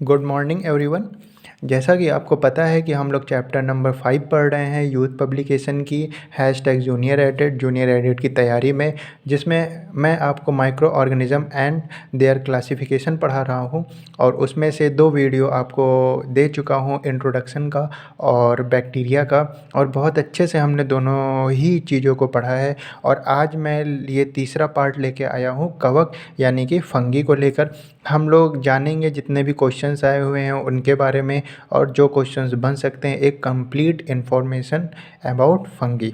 Good morning everyone. जैसा कि आपको पता है कि हम लोग चैप्टर नंबर 5 पढ़ रहे हैं यूथ पब्लिकेशन की जूनियर एडिट की तैयारी में, जिसमें मैं आपको micro organism and there classification पढ़ा रहा हूं और उसमें से 2 वीडियो आपको दे चुका हूं, इंट्रोडक्शन का और बैक्टीरिया का। और बहुत अच्छे से हमने दोनों ही चीज़ों को पढ़ा है और आज मैं ये तीसरा पार्ट लेके आया हूं, कवक यानी कि फंगी को लेकर। हम लोग जानेंगे जितने भी क्वेश्चंस आए हुए हैं उनके बारे में और जो क्वेश्चंस बन सकते हैं, एक कंप्लीट इन्फॉर्मेशन अबाउट फंगी।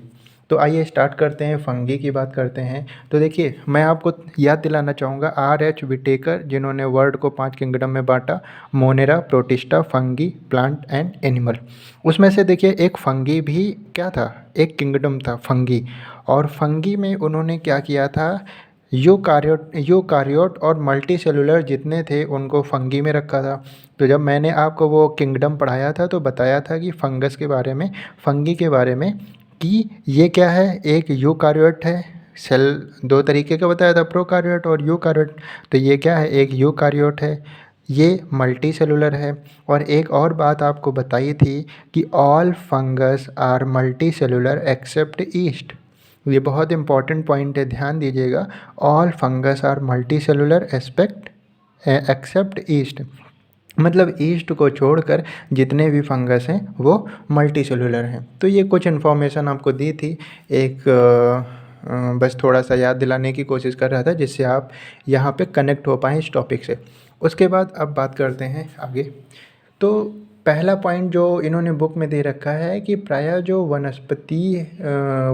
तो आइए स्टार्ट करते हैं, फंगी की बात करते हैं। तो देखिए, मैं आपको याद दिलाना चाहूँगा R.H. विटेकर, जिन्होंने वर्ल्ड को 5 किंगडम में बांटा, Monera, protista, fungi, plant and animal. उसमें से देखिए एक फंगी भी क्या था, एक किंगडम था फंगी। और फंगी में उन्होंने क्या किया था, यूकारियोट और मल्टी सेलुलर जितने थे उनको फंगी में रखा था। तो जब मैंने आपको वो किंगडम पढ़ाया था तो बताया था कि फंगस के बारे में, फंगी के बारे में, कि ये क्या है, एक यूकारियोट है। सेल 2 तरीके का बताया था, प्रोकारियोट और यूकारियोट। तो ये क्या है, एक यूकारियोट है, ये मल्टी सेलुलर है। और एक और बात आपको बताई थी कि all fungus are multi cellular except yeast. ये बहुत इंपॉर्टेंट पॉइंट है, ध्यान दीजिएगा। All fungus are multi cellular except yeast, मतलब ईस्ट को छोड़कर जितने भी फंगस हैं वो मल्टी सेलुलर हैं। तो ये कुछ इन्फॉर्मेशन आपको दी थी, एक बस थोड़ा सा याद दिलाने की कोशिश कर रहा था जिससे आप यहाँ पे कनेक्ट हो पाएँ इस टॉपिक से। उसके बाद अब बात करते हैं आगे। तो पहला पॉइंट जो इन्होंने बुक में दे रखा है कि प्रायः जो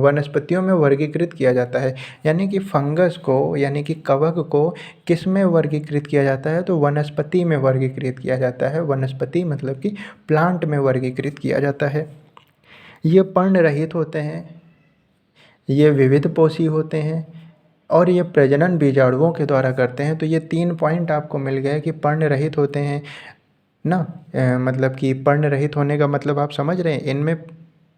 वनस्पतियों में वर्गीकृत किया जाता है, यानी कि फंगस को, यानी कि कवक को किस में वर्गीकृत किया जाता है, तो वनस्पति में वर्गीकृत किया जाता है। वनस्पति मतलब कि प्लांट में वर्गीकृत किया जाता है। ये पर्ण रहित होते हैं, ये विविध पोषी होते हैं और ये प्रजनन बीजाणुओं के द्वारा करते हैं। तो ये 3 पॉइंट आपको मिल गए कि पर्ण रहित होते हैं ना। मतलब कि पर्ण रहित होने का मतलब आप समझ रहे हैं, इनमें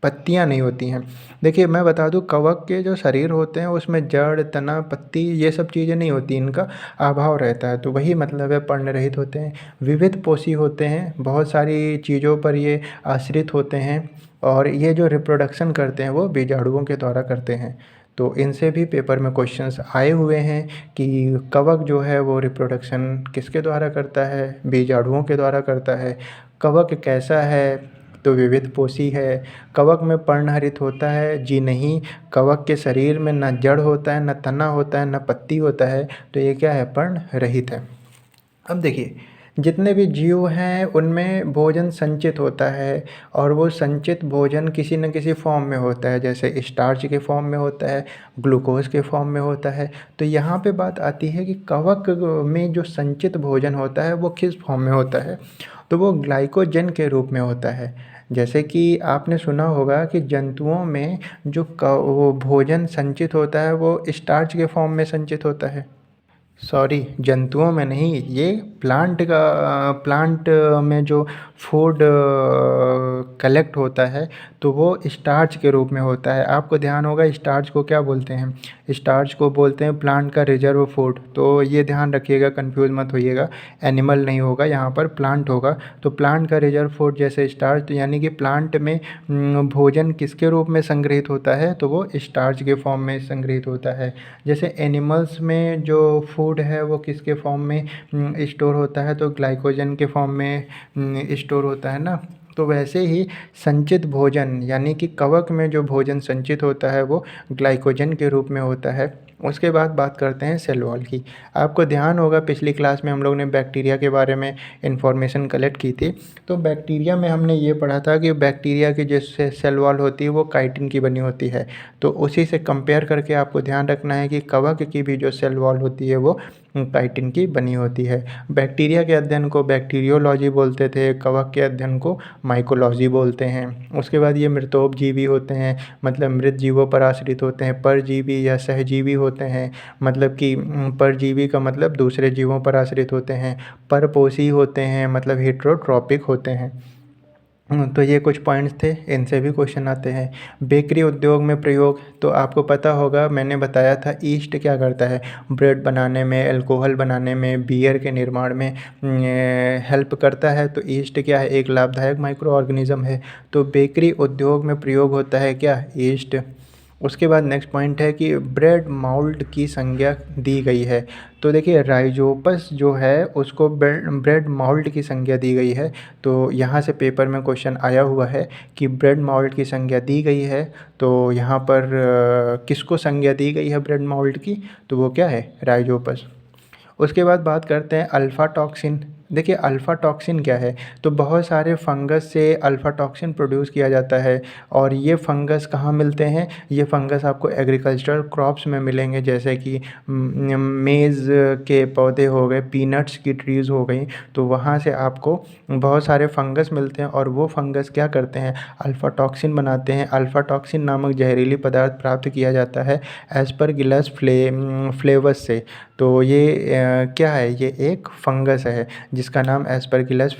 पत्तियां नहीं होती हैं। देखिए मैं बता दूं, कवक के जो शरीर होते हैं उसमें जड़, तना, पत्ती, ये सब चीज़ें नहीं होती, इनका अभाव रहता है। तो वही मतलब है, पर्ण रहित होते हैं। विविध पोषी होते हैं, बहुत सारी चीज़ों पर ये आश्रित होते हैं और ये जो रिप्रोडक्शन करते हैं वो बीजाणुओं के द्वारा करते हैं। तो इनसे भी पेपर में क्वेश्चंस आए हुए हैं कि कवक जो है वो रिप्रोडक्शन किसके द्वारा करता है, बीजाणुओं के द्वारा करता है। कवक कैसा है, तो विविध पोषी है। कवक में पर्णहरित होता है, जी नहीं। कवक के शरीर में न जड़ होता है, न तना होता है, न पत्ती होता है। तो ये क्या है, पर्ण रहित है। अब देखिए, जितने भी जीव हैं उनमें भोजन संचित होता है और वो संचित भोजन किसी न किसी फॉर्म में होता है, जैसे स्टार्च के फॉर्म में होता है, ग्लूकोज के फॉर्म में होता है। तो यहाँ पे बात आती है कि कवक में जो संचित भोजन होता है वो किस फॉर्म में होता है, तो वो ग्लाइकोजन के रूप में होता है। जैसे कि आपने सुना होगा कि जंतुओं में जो वो भोजन संचित होता है वो स्टार्च के फॉर्म में संचित होता है। सॉरी, जंतुओं में नहीं, ये प्लांट में जो फूड कलेक्ट होता है तो वो स्टार्च के रूप में होता है। आपको ध्यान होगा, स्टार्च को क्या बोलते हैं, स्टार्च को बोलते हैं प्लांट का रिजर्व फूड। तो ये ध्यान रखिएगा, कंफ्यूज मत होइएगा, एनिमल नहीं होगा यहाँ पर, प्लांट होगा। तो प्लांट का रिजर्व फूड जैसे स्टार्च, तो यानी कि प्लांट में भोजन किसके रूप में संग्रहित होता है, तो वो स्टार्च के फॉर्म में संग्रहित होता है। जैसे एनिमल्स में जो फूड है वो किसके फॉर्म में स्टोर होता है, तो ग्लाइकोजन के फॉर्म में स्टोर होता है ना। तो वैसे ही संचित भोजन, यानी कि कवक में जो भोजन संचित होता है वो ग्लाइकोजन के रूप में होता है। उसके बाद बात करते हैं सेल वॉल की। आपको ध्यान होगा, पिछली क्लास में हम लोग ने बैक्टीरिया के बारे में इंफॉर्मेशन कलेक्ट की थी। तो बैक्टीरिया में हमने ये पढ़ा था कि बैक्टीरिया की जो सेल वॉल होती है वो काइटिन की बनी होती है। तो उसी से कंपेयर करके आपको ध्यान रखना है कि कवक की भी जो सेल वॉल होती है वो काइटिन की बनी होती है। बैक्टीरिया के अध्ययन को बैक्टीरियोलॉजी बोलते थे, कवक के अध्ययन को माइकोलॉजी बोलते हैं। उसके बाद ये मृतोपजीवी होते हैं, मतलब मृत जीवों पर आश्रित होते हैं। परजीवी या सहजीवी होते हैं, मतलब कि परजीवी का मतलब दूसरे जीवों पर आश्रित होते हैं। परपोषी होते हैं, मतलब हेट्रोट्रॉपिक होते हैं। तो ये कुछ पॉइंट्स थे, इनसे भी क्वेश्चन आते हैं। बेकरी उद्योग में प्रयोग, तो आपको पता होगा मैंने बताया था ईस्ट क्या करता है, ब्रेड बनाने में, अल्कोहल बनाने में, बियर के निर्माण में हेल्प करता है। तो ईस्ट क्या है, एक लाभदायक माइक्रो ऑर्गेनिज्म है। तो बेकरी उद्योग में प्रयोग होता है क्या, ईस्ट। उसके बाद नेक्स्ट पॉइंट है कि ब्रेड माल्ट की संज्ञा दी गई है। तो देखिए राइजोपस जो है उसको ब्रेड माल्ट की संज्ञा दी गई है। तो यहाँ से पेपर में क्वेश्चन आया हुआ है कि ब्रेड माल्ट की संज्ञा दी गई है, तो यहाँ पर किसको संज्ञा दी गई है ब्रेड माल्ट की, तो वो क्या है, राइजोपस। उसके बाद बात करते हैं अल्फ़ा टॉक्सिन। देखिए अल्फ़ा टॉक्सिन क्या है, तो बहुत सारे फंगस से अल्फ़ा टॉक्सिन प्रोड्यूस किया जाता है। और ये फंगस कहाँ मिलते हैं, ये फंगस आपको एग्रीकल्चरल क्रॉप्स में मिलेंगे, जैसे कि मेज़ के पौधे हो गए, पीनट्स की ट्रीज़ हो गई, तो वहाँ से आपको बहुत सारे फंगस मिलते हैं। और वो फंगस क्या करते हैं, अल्फ़ा टॉक्सिन बनाते हैं। अल्फ़ा टॉक्सिन नामक जहरीली पदार्थ प्राप्त किया जाता है एस्परगिलस फ्लेवस से। तो ये क्या है, ये एक फंगस है जिसका नाम एस्परगिलस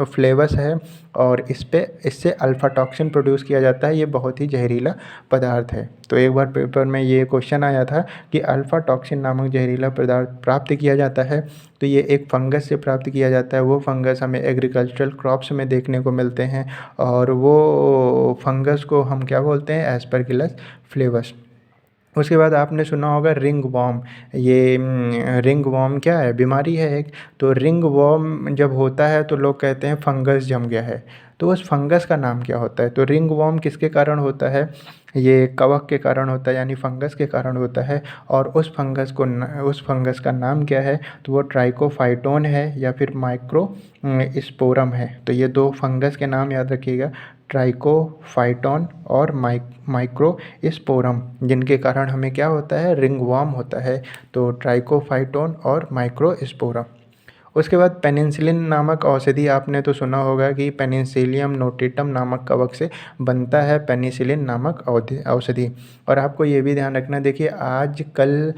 फ्लेवस है। और इससे अल्फ़ा टॉक्सिन प्रोड्यूस किया जाता है। ये बहुत ही जहरीला पदार्थ है। तो एक बार पेपर में ये क्वेश्चन आया था कि अल्फ़ा टॉक्सिन नामक जहरीला पदार्थ प्राप्त किया जाता है, तो ये एक फंगस से प्राप्त किया जाता है। वो फंगस हमें एग्रीकल्चरल क्रॉप्स में देखने को मिलते हैं, और वो फंगस को हम क्या बोलते हैं, एस्परगिलस फ्लेवस। उसके बाद आपने सुना होगा रिंग वॉर्म। ये रिंग वॉर्म क्या है, बीमारी है एक। तो रिंग वॉर्म जब होता है तो लोग कहते हैं फंगस जम गया है। तो उस फंगस का नाम क्या होता है, तो रिंग वॉर्म किसके कारण होता है, ये कवक के कारण होता है, यानी फंगस के कारण होता है। और उस फंगस का नाम क्या है, तो वो ट्राइकोफाइटोन है या फिर माइक्रो स्पोरम है। तो ये दो फंगस के नाम याद रखिएगा, ट्राइकोफाइटोन और माइक्रोस्पोरम, जिनके कारण हमें क्या होता है, रिंगवॉर्म होता है। तो ट्राइकोफाइटोन और माइक्रोस्पोरम। उसके बाद पेनिसिलिन नामक औषधि, आपने तो सुना होगा कि पेनिसिलियम नोटेटम नामक कवक से बनता है पेनिसिलिन नामक औषधि। और आपको ये भी ध्यान रखना, देखिए आजकल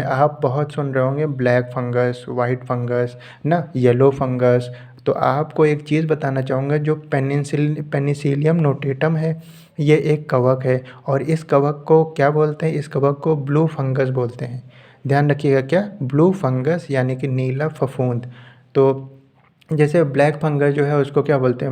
आप बहुत सुन रहे होंगे ब्लैक फंगस, वाइट फंगस ना, येलो फंगस। तो आपको एक चीज़ बताना चाहूँगा, जो पेनिसिलियम नोटेटम है, ये एक कवक है। और इस कवक को क्या बोलते हैं, इस कवक को ब्लू फंगस बोलते हैं। ध्यान रखिएगा, क्या, ब्लू फंगस यानी कि नीला फफूंद। तो जैसे ब्लैक फंगस जो है उसको क्या बोलते हैं,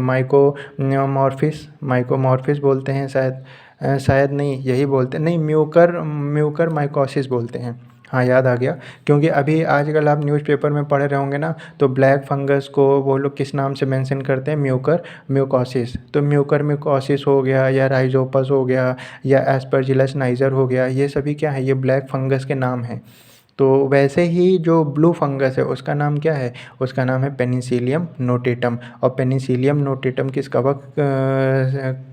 माइकोमॉर्फिस बोलते हैं शायद। शायद नहीं, यही बोलते हैं, नहीं, म्यूकर माइकोसिस बोलते हैं। हाँ, याद आ गया। क्योंकि अभी आजकल आप न्यूज़पेपर में पढ़ रहे होंगे ना, तो ब्लैक फंगस को वो लोग किस नाम से मेंशन करते हैं, म्यूकोसिस। तो म्यूकर म्यूकोसिस हो गया, या राइजोपस हो गया, या एस्परजिलस नाइजर हो गया, ये सभी क्या है, ये ब्लैक फंगस के नाम हैं। तो वैसे ही जो ब्लू फंगस है उसका नाम क्या है, उसका नाम है पेनिसिलियम नोटेटम। और पेनिसिलियम नोटेटम किस कवक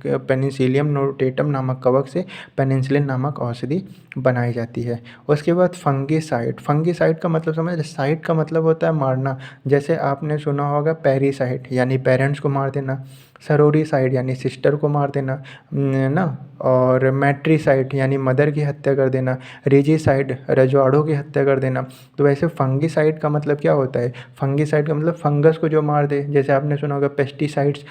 पेनिसिलियम नोटेटम नामक कवक से पेनिसिलिन नामक औषधि बनाई जाती है। उसके बाद फंगिसाइड। फंगिसाइड का मतलब समझ, साइड का मतलब होता है मारना। जैसे आपने सुना होगा पैरीसाइड यानी पेरेंट्स को मार देना, सरोरीसाइड यानी सिस्टर को मार देना ना, और मैट्रीसाइड यानी मदर की हत्या कर देना, रेजिसाइड रजवाड़ों की हत्या कर देना। तो वैसे फंगिसाइड का मतलब क्या होता है, फंगिसाइड का मतलब फंगस को जो मार दे। जैसे आपने सुना होगा पेस्टिसाइड्स,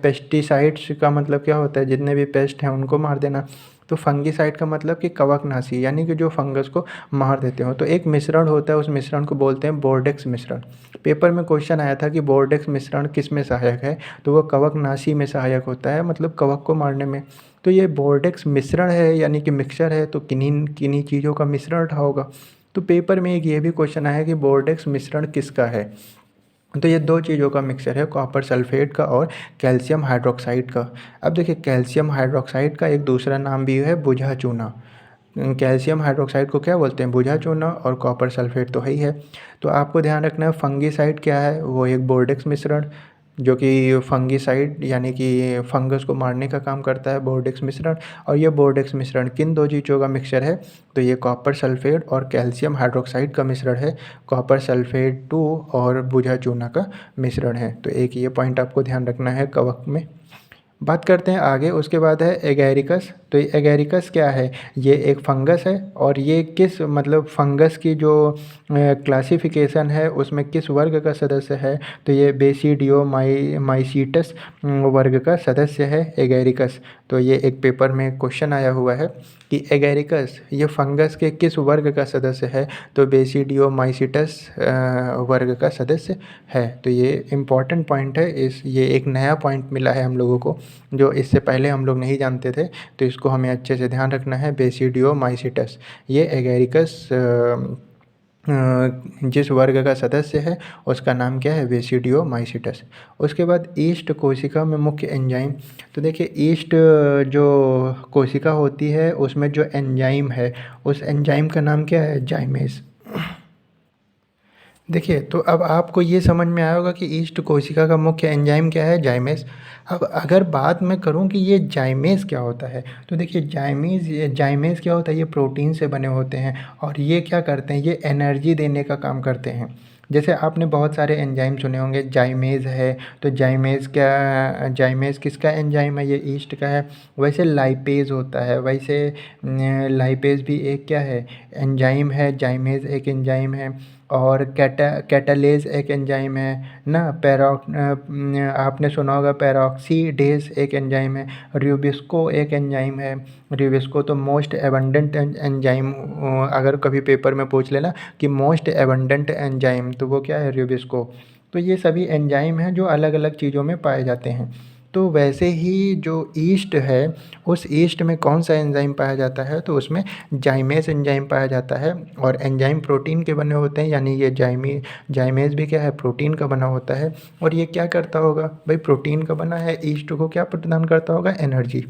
पेस्टिसाइड्स का मतलब क्या होता है, जितने भी पेस्ट हैं उनको मार देना। तो फंगिसाइड का मतलब कि कवकनाशी, यानी कि जो फंगस को मार देते हो। तो एक मिश्रण होता है, उस मिश्रण को बोलते हैं बोर्डेक्स मिश्रण। पेपर में क्वेश्चन आया था कि बोर्डेक्स मिश्रण किस में सहायक है, तो वो कवकनाशी में सहायक होता है, मतलब कवक को मारने में। तो ये बोर्डेक्स मिश्रण है, यानी कि मिक्सचर है, तो किन्हीं किन्हीं चीज़ों का मिश्रण रहा होगा। तो पेपर में एक ये भी क्वेश्चन आया कि बोर्डेक्स मिश्रण किसका है, तो ये दो चीज़ों का मिक्सचर है, कॉपर सल्फेट का और कैल्शियम हाइड्रोक्साइड का। अब देखिए कैल्शियम हाइड्रोक्साइड का एक दूसरा नाम भी है बुझा चूना। कैल्शियम हाइड्रोक्साइड को क्या बोलते हैं, बुझा चूना, और कॉपर सल्फेट तो है ही है। तो आपको ध्यान रखना है फंगिसाइड क्या है, वो एक बोर्डेक्स मिश्रण, जो कि फंगिसाइड यानी कि फंगस को मारने का काम करता है, बोर्डेक्स मिश्रण। और ये बोर्डेक्स मिश्रण किन दो चीज़ों का मिक्सचर है, तो ये कॉपर सल्फेट और कैल्शियम हाइड्रोक्साइड का मिश्रण है। कॉपर सल्फेट 2 और बुझा चूना का मिश्रण है। तो एक ये पॉइंट आपको ध्यान रखना है कवक में। बात करते हैं आगे। उसके बाद है एगैरिकस। तो ये एगैरिकस क्या है? ये एक फंगस है और ये किस मतलब फंगस की जो क्लासिफिकेशन है उसमें किस वर्ग का सदस्य है? तो ये बेसिडियोमाइसीटस वर्ग का सदस्य है एगैरिकस। तो ये एक पेपर में क्वेश्चन आया हुआ है कि एगैरिकस ये फंगस के किस वर्ग का सदस्य है? तो बेसिडियोमाइसीटस वर्ग का सदस्य है। तो ये इम्पॉर्टेंट पॉइंट है। ये एक नया पॉइंट मिला है हम लोगों को, जो इससे पहले हम लोग नहीं जानते थे। तो इसको हमें अच्छे से ध्यान रखना है। बेसिडियोमाइसीटस ये एगैरिकस जिस वर्ग का सदस्य है उसका नाम क्या है? बेसिडियोमाइसीटस। उसके बाद ईस्ट कोशिका में मुख्य एंजाइम। तो देखिए ईस्ट जो कोशिका होती है उसमें जो एंजाइम है उस एंजाइम का नाम क्या है? जाइमेज। देखिए तो अब आपको ये समझ में आया होगा कि ईस्ट कोशिका का मुख्य एंजाइम क्या है? जाइमेज। अब अगर बात मैं करूं कि ये जाइमेज क्या होता है, तो देखिए जाइमेज क्या होता है? ये प्रोटीन से बने होते हैं और ये क्या करते हैं? ये एनर्जी देने का काम करते हैं। जैसे आपने बहुत सारे एंजाइम सुने होंगे, जाइमेज है। तो जाइमेज किसका एंजाइम है? ये ईस्ट का है। वैसे लाइपेज होता है, वैसे लाइपेज भी एक क्या है? एंजाइम है। जाइमेज एक एंजाइम है। और कैटालेज एक एंजाइम है ना। आपने सुना होगा पेरोक्सीडेज एक एंजाइम है। र्यूबिस्को एक एंजाइम है। र्यूबिस्को तो मोस्ट एबंडेंट एंजाइम, अगर कभी पेपर में पूछ लेना कि मोस्ट एबंडेंट एंजाइम, तो वो क्या है? र्यूबिस्को। तो ये सभी एंजाइम हैं जो अलग अलग चीज़ों में पाए जाते हैं। तो वैसे ही जो ईस्ट है उस ईस्ट में कौन सा एंजाइम पाया जाता है? तो उसमें जाइमेज एंजाइम पाया जाता है। और एंजाइम प्रोटीन के बने होते हैं, यानी ये जाइमेज भी क्या है? प्रोटीन का बना होता है। और ये क्या करता होगा भाई? प्रोटीन का बना है, ईस्ट को क्या प्रदान करता होगा? एनर्जी।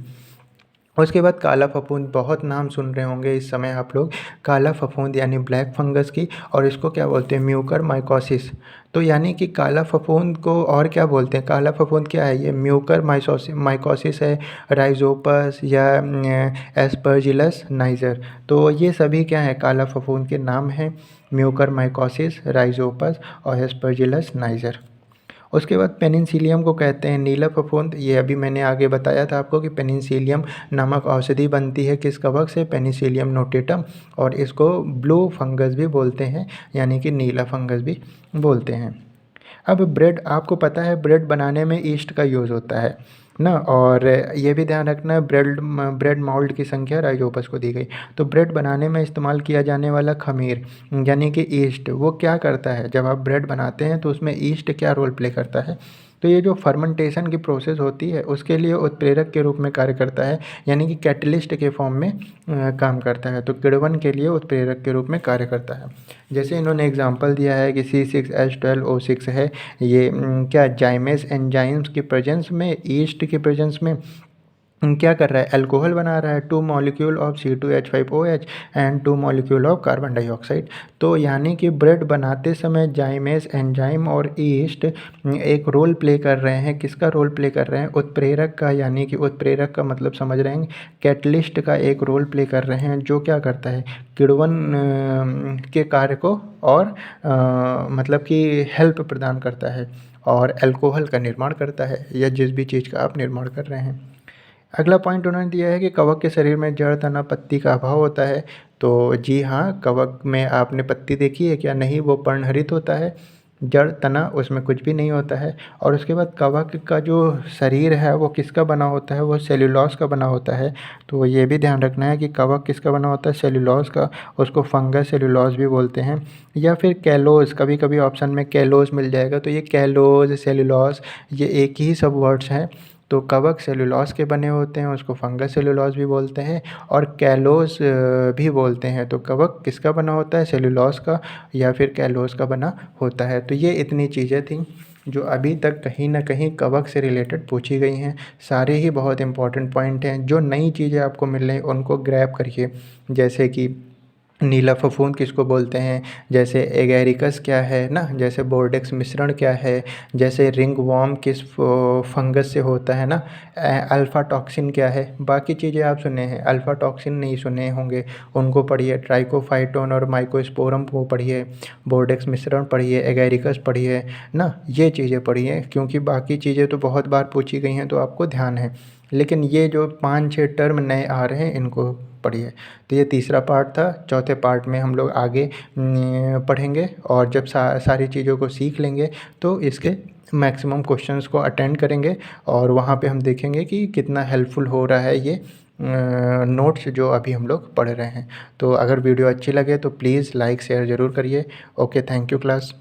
उसके बाद काला फफूंद, बहुत नाम सुन रहे होंगे इस समय आप लोग, काला फफूंद यानी ब्लैक फंगस की। और इसको क्या बोलते हैं? Mucor mycosis. तो यानी कि काला फफूंद को और क्या बोलते हैं? काला फफूंद क्या है? ये म्यूकर माइकोसिस है, राइजोपस या एस्परजिलस नाइजर। तो ये सभी क्या है? काला फफूंद के नाम हैं। म्यूकर माइकोसिस, राइजोपस और एस्परजिलस नाइजर। उसके बाद पेनिसिलियम को कहते हैं नीला फफूंद। ये अभी मैंने आगे बताया था आपको कि पेनिसिलियम नामक औषधि बनती है किस कवक से? Penicillium notatum. और इसको ब्लू फंगस भी बोलते हैं, यानी कि नीला फंगस भी बोलते हैं। अब ब्रेड, आपको पता है ब्रेड बनाने में ईस्ट का यूज़ होता है ना। और ये भी ध्यान रखना है ब्रेड मोल्ड की संख्या राइजोपस को दी गई। तो ब्रेड बनाने में इस्तेमाल किया जाने वाला खमीर यानी कि ईस्ट, वो क्या करता है? जब आप ब्रेड बनाते हैं तो उसमें ईस्ट क्या रोल प्ले करता है? तो ये जो फर्मेंटेशन की प्रोसेस होती है उसके लिए उत्प्रेरक के रूप में कार्य करता है, यानी कि कैटलिस्ट के फॉर्म में काम करता है। तो किण्वन के लिए उत्प्रेरक के रूप में कार्य करता है। जैसे इन्होंने एग्जांपल दिया है कि C6H12O6 है। ये क्या जाइमेज एंजाइम्स की प्रेजेंस में, ईस्ट की प्रेजेंस में क्या कर रहा है? अल्कोहल बना रहा है। 2 molecule of C2H5OH and 2 molecule of carbon dioxide. तो यानी कि ब्रेड बनाते समय जाइमेज एंजाइम और ईस्ट एक रोल प्ले कर रहे हैं। किसका रोल प्ले कर रहे हैं? उत्प्रेरक का, यानी कि उत्प्रेरक का मतलब समझ रहे हैं, कैटलिस्ट का एक रोल प्ले कर रहे हैं, जो क्या करता है? किण्वन के कार्य को और मतलब कि हेल्प प्रदान करता है और अल्कोहल का निर्माण करता है, या जिस भी चीज़ का आप निर्माण कर रहे हैं। अगला पॉइंट उन्होंने दिया है कि कवक के शरीर में जड़, तना, पत्ती का अभाव होता है। तो जी हाँ, कवक में आपने पत्ती देखी है क्या? नहीं, वो पर्णहरित होता है। जड़, तना, उसमें कुछ भी नहीं होता है। और उसके बाद कवक का जो शरीर है वो किसका बना होता है? वो सेल्यूलोज का बना होता है। तो ये भी ध्यान रखना है कि कवक किसका बना होता है? सेल्यूलोज का। उसको फंगस सेल्यूलोज भी बोलते हैं, या फिर कैलोज, कभी कभी ऑप्शन में कैलोज मिल जाएगा। तो ये कैलोज, सेल्यूलोज, ये एक ही सब वर्ड्स हैं। तो कवक सेलुलोज के बने होते हैं, उसको फंगस सेलुलोज भी बोलते हैं और कैलोस भी बोलते हैं। तो कवक किसका बना होता है? सेलुलोज का या फिर कैलोस का बना होता है। तो ये इतनी चीज़ें थी जो अभी तक कहीं ना कहीं कवक से रिलेटेड पूछी गई हैं। सारे ही बहुत इंपॉर्टेंट पॉइंट हैं। जो नई चीज़ें आपको मिल रही हैं उनको ग्रैब करिए, जैसे कि नीला फफूंद किसको बोलते हैं, जैसे एगेरिकस क्या है ना, जैसे बोर्डेक्स मिश्रण क्या है, जैसे रिंग वॉर्म किस फंगस से होता है ना, अल्फ़ा टॉक्सिन क्या है। बाकी चीज़ें आप सुने हैं, अल्फ़ा टॉक्सिन नहीं सुने होंगे, उनको पढ़िए। ट्राइकोफाइटोन और माइकोस्पोरम को पढ़िए, बोर्डेक्स मिश्रण पढ़िए, एगेरिकस पढ़िए ना, ये चीज़ें पढ़िए, क्योंकि बाकी चीज़ें तो बहुत बार पूछी गई हैं तो आपको ध्यान है, लेकिन ये जो 5-6 टर्म नए आ रहे हैं इनको पढ़िए। तो ये तीसरा पार्ट था। चौथे पार्ट में हम लोग आगे पढ़ेंगे, और जब सारी चीज़ों को सीख लेंगे तो इसके मैक्सिमम क्वेश्चंस को अटेंड करेंगे, और वहाँ पे हम देखेंगे कि कितना हेल्पफुल हो रहा है ये नोट्स जो अभी हम लोग पढ़ रहे हैं। तो अगर वीडियो अच्छी लगे तो प्लीज़ लाइक शेयर ज़रूर करिए। Okay, thank you class.